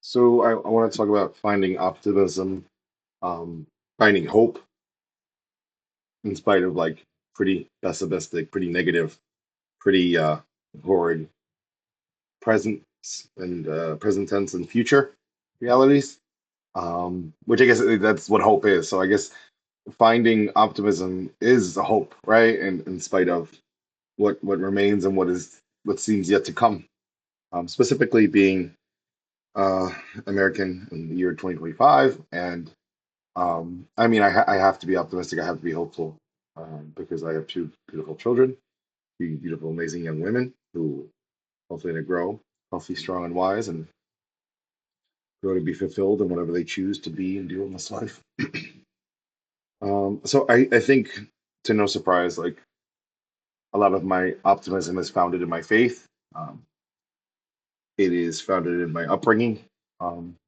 So I want to talk about finding optimism, um, finding hope in spite of like pretty pessimistic, pretty negative, pretty horrid present and present tense and future realities. Which I guess that's what hope is. So I guess finding optimism is a hope, right? And in spite of what remains and what seems yet to come. Specifically being uh, American in the year 2025 and I mean, I have to be optimistic. I have to be hopeful because I have two beautiful children, two beautiful, amazing young women who hopefully to grow healthy, strong, and wise, and grow to be fulfilled in whatever they choose to be and do in this life. So I think, to no surprise, like a lot of my optimism is founded in my faith. Um, it is founded in my upbringing,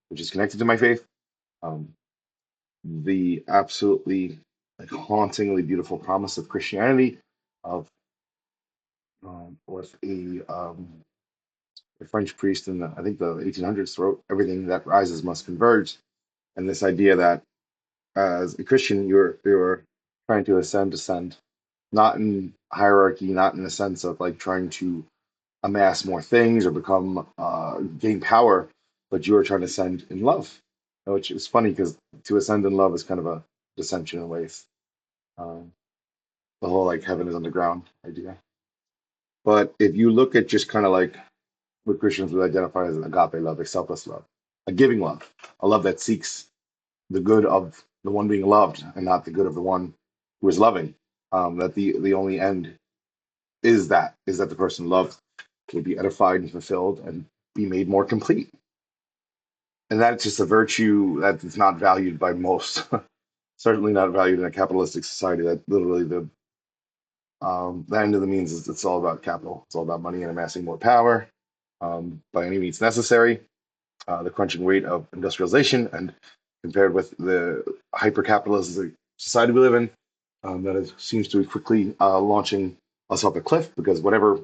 which is connected to my faith. Um, the absolutely like hauntingly beautiful promise of Christianity, of with a French priest in I think the 1800s wrote everything that rises must converge, and this idea that as a Christian you're trying to ascend, not in hierarchy, not in the sense of like trying to amass more things or become gain power, but you are trying to ascend in love, which is funny because to ascend in love is kind of a dissension in ways. Um, the whole like heaven is underground idea. But if you look at just kind of like what Christians would identify as an agape love, a selfless love, a giving love, a love that seeks the good of the one being loved and not the good of the one who is loving. That the only end is that the person loved will be edified and fulfilled and be made more complete. And that's just a virtue that is not valued by most. Certainly not valued in a capitalistic society. That literally the end of the means is it's all about capital. It's all about money and amassing more power by any means necessary. The crunching weight of industrialization and compared with the hyper-capitalist society we live in, seems to be quickly launching us off a cliff because whatever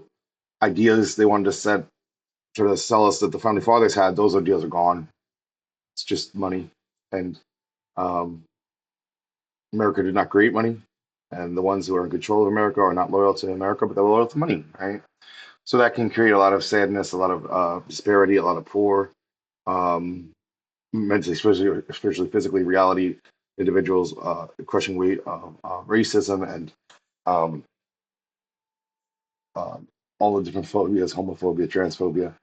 ideas they wanted to set to sell us that the founding fathers had, those ideas are gone. It's just money, and um, America did not create money, and the ones who are in control of America are not loyal to America, but they're loyal to money, right? So that can create a lot of sadness, a lot of disparity, a lot of poor. Um, Mentally, spiritually, physically, reality, individuals, crushing weight of racism and um, uh, all the different phobias, homophobia, transphobia,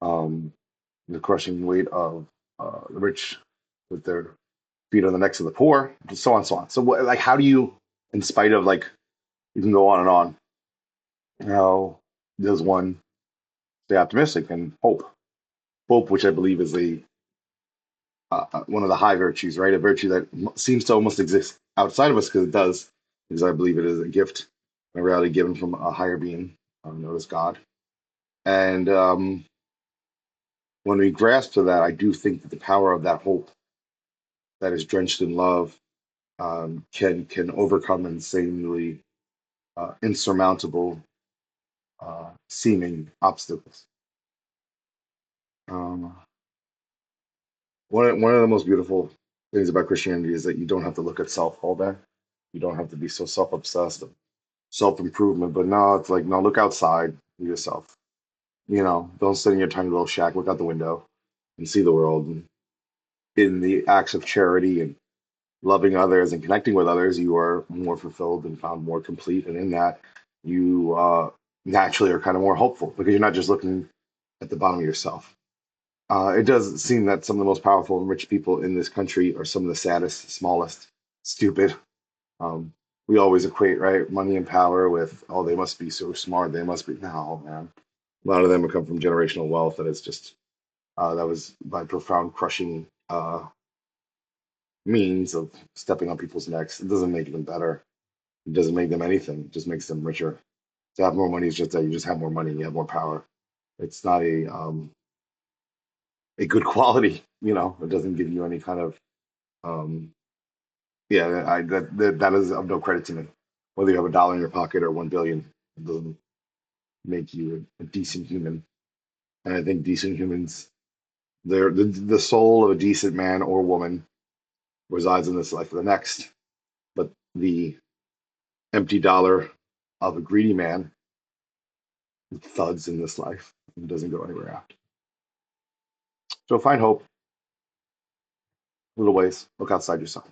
um, the crushing weight of the rich with their feet on the necks of the poor, and so on, so on. So, like, how do you, in spite of like, you can go on and on, how does one stay optimistic and hope? Hope, which I believe is a one of the high virtues, right? A virtue that seems to almost exist outside of us because it does, because I believe it is a gift, a reality given from a higher being, known as God. And when we grasp to that, I do think that the power of that hope that is drenched in love can overcome insanely insurmountable seeming obstacles. Um, one of the most beautiful things about Christianity is that you don't have to look at self all day. You don't have to be so self-obsessed, self-improvement. But no, it's like, no, look outside yourself. Don't sit in your tiny little shack, look out the window and see the world. And in the acts of charity and loving others and connecting with others, you are more fulfilled and found more complete. And in that, you naturally are kind of more hopeful because you're not just looking at the bottom of yourself. It does seem that some of the most powerful and rich people in this country are some of the saddest, smallest, stupid. Um, we always equate, right, money and power with, oh, they must be so smart. They must be. No, man. A lot of them have come from generational wealth that is just that was by profound crushing means of stepping on people's necks. It doesn't make them better. It doesn't make them anything. It just makes them richer. To have more money is just that you just have more money, you have more power. It's not a good quality. It doesn't give you any kind of um, yeah. That is of no credit to me. Whether you have a dollar in your pocket or 1 billion, it doesn't make you a decent human. And I think decent humans The soul of a decent man or woman resides in this life or the next, but the empty dollar of a greedy man thuds in this life and doesn't go anywhere after. So find hope, little ways, look outside yourself.